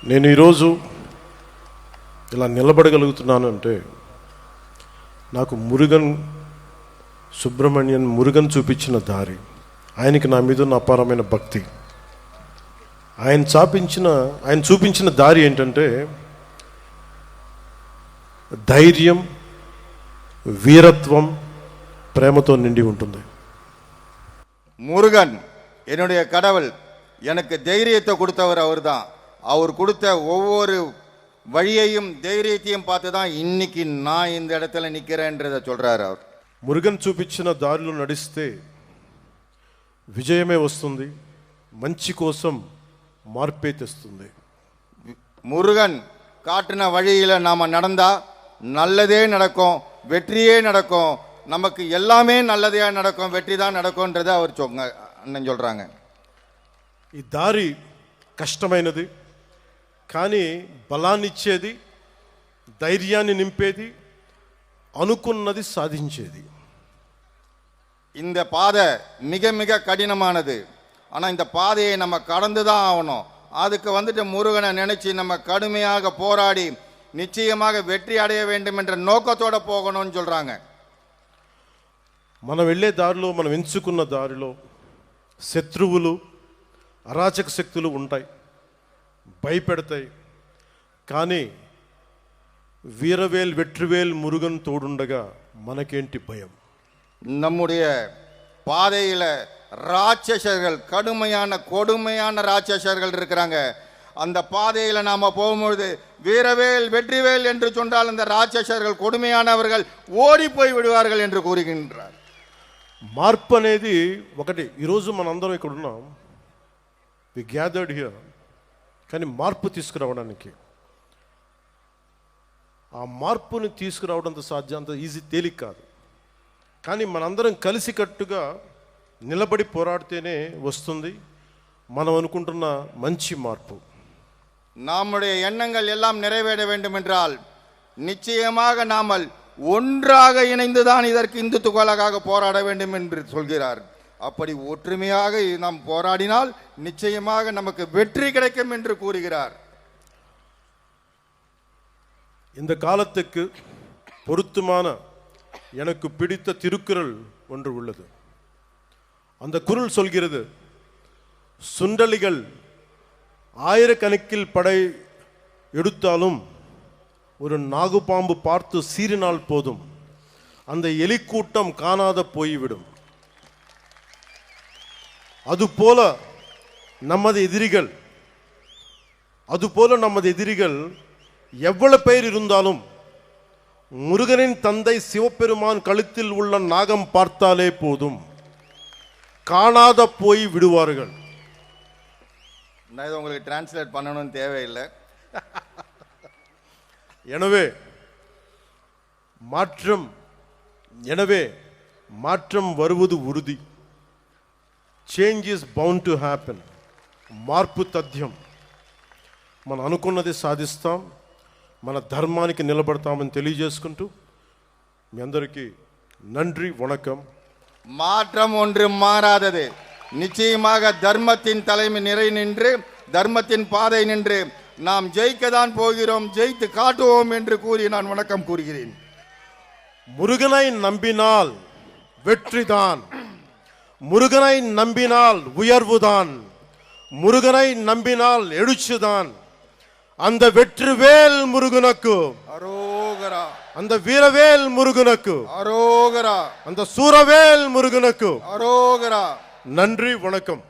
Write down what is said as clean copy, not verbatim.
నేను ఈరోజు ఇలా నిలబడగలుగుతున్నాను అంటే నాకు మురుగన్ చూపించిన దారి, ఆయనకి నా మీద ఉన్న అపారమైన భక్తి. ఆయన చూపించిన దారి ఏంటంటే ధైర్యం, வீரத்துவம், பிரேமத்தோ நிண்டி ఉంటుంది. முருகன் என்னுடைய கடவுள், எனக்கு தைரியத்தை கொடுத்தவர் அவர் தான். அவர் கொடுத்த ஒவ்வொரு வழியையும் தைரியத்தையும் பார்த்து தான் இன்னைக்கு நான் இந்த இடத்துல நிற்கிறேன்றதை சொல்றாரு அவர். మురుగన్ చూపించిన దారిలో నడిస్తే విజయమే వస్తుంది, మంచి కోసం మార్పే తెస్తుంది. முருகன் காட்டின வழியில நாம நடந்தா நல்லதே நடக்கும், வெற்றியே நடக்கும், நமக்கு எல்லாமே நல்லதே நடக்கும், வெற்றி தான் நடக்கும்ன்றதை அவர் அண்ணன் சொல்றாங்க. ఈ దారి కష్టమైనది, కానీ బలాన్ని ఇచ్చేది, ధైర్యాన్ని నింపేది, అనుకున్నది సాధించేది. இந்த பாதை மிக மிக கடினமானது, ஆனால் இந்த பாதையை நம்ம கடந்து தான் ஆகணும். அதுக்கு முருகனை நினைச்சு நம்ம கடுமையாக போராடி நிச்சயமாக வெற்றி அடைய வேண்டும் என்ற நோக்கத்தோட போகணும்னு சொல்றாங்க. మనం వెళ్ళే దారిలో, మనం ఎంచుకున్న దారిలో శత్రువులు, అరాచక శక్తులు ఉంటాయి, భయపెడతాయి. కానీ వీరవేల్ వెట్రివేల్ మురుగన్ తోడుండగా మనకేంటి భయం? நம்முடைய பாதையில ராட்சசர்கள், கடுமையான கொடுமையான ராட்சசர்கள் இருக்கிறாங்க. அந்த பாதையில நாம போகும்பொழுது வீரவேல் வெற்றிவேல் என்று சொன்னால் அந்த ராட்சசர்கள், கொடுமையானவர்கள் ஓடி போய் விடுவார்கள் என்று கூறுகின்றார். మార్పు అనేది ఒకటి. ఈరోజు మనందరం ఇక్కడ ఉన్నాం, వి గ్యాదర్డ్ హియర్. కానీ మార్పు తీసుకురావడానికి, ఆ మార్పుని తీసుకురావడంత సాధ్యం, అంత ఈజీ, తేలిక కాదు. కానీ మనందరం కలిసికట్టుగా నిలబడి పోరాడితేనే వస్తుంది మనం అనుకుంటున్న మంచి మార్పు. நம்முடைய எண்ணங்கள் எல்லாம் நிறைவேற வேண்டும் என்றால் நிச்சயமாக நாமல் ஒன்றாக இணைந்துதான் இதற்கு இந்துத்துவலாக போராட வேண்டும் என்று சொல்கிறார். அப்படி ஒற்றுமையாக நாம் போராடினால் நிச்சயமாக நமக்கு வெற்றி கிடைக்கும் என்று கூறுகிறார். இந்த காலத்துக்கு பொருத்தமான எனக்கு பிடித்த திருக்குறள் ஒன்று உள்ளது. அந்த குறள் சொல்கிறது, சுண்டலிகள் ஆயிரக்கணக்கில் படை எடுத்தாலும் ஒரு நாகுபாம்பு பார்த்து சீறினால் போதும், அந்த எலிக்கூட்டம் காணாத போய்விடும். அதுபோல நமது எதிரிகள் எவ்வளவு பேர் இருந்தாலும் முருகனின் தந்தை சிவபெருமான் கழுத்தில் உள்ள நாகம் பார்த்தாலே போதும், காணாத போய் விடுவார்கள். நான் இதை உங்களுக்கு டிரான்ஸ்லேட் பண்ணணும்னு தேவையில்லை. எனவே மாற்றம் வருவது உறுதி. Change is bound to happen. మార్పు తథ్యం. మనం అనుకున్నది సాధిస్తాం, మన ధర్మానికి నిలబడతామని తెలియజేసుకుంటూ మీ అందరికీ நன்றி, வணக்கம். மாற்றம் ஒன்று மாறாதது. நிச்சயமாக தர்மத்தின் தலைமை நிறை நின்று, தர்மத்தின் பாதை நின்று நாம் ஜெயிக்கத்தான் போகிறோம், ஜெயித்து காட்டுவோம் என்று கூறி நான் வணக்கம் கூறுகிறேன். முருகனை நம்பினால் வெற்றிதான், முருகனை நம்பினால் உயர்வுதான், முருகனை நம்பினால் எழுச்சிதான். அந்த வெற்றிவேல் முருகனுக்கு அரோகரா, அந்த வீரவேல் முருகனுக்கு அரோகரா, அந்த சூரவேல் முருகனுக்கு அரோகரா. நன்றி, வணக்கம்.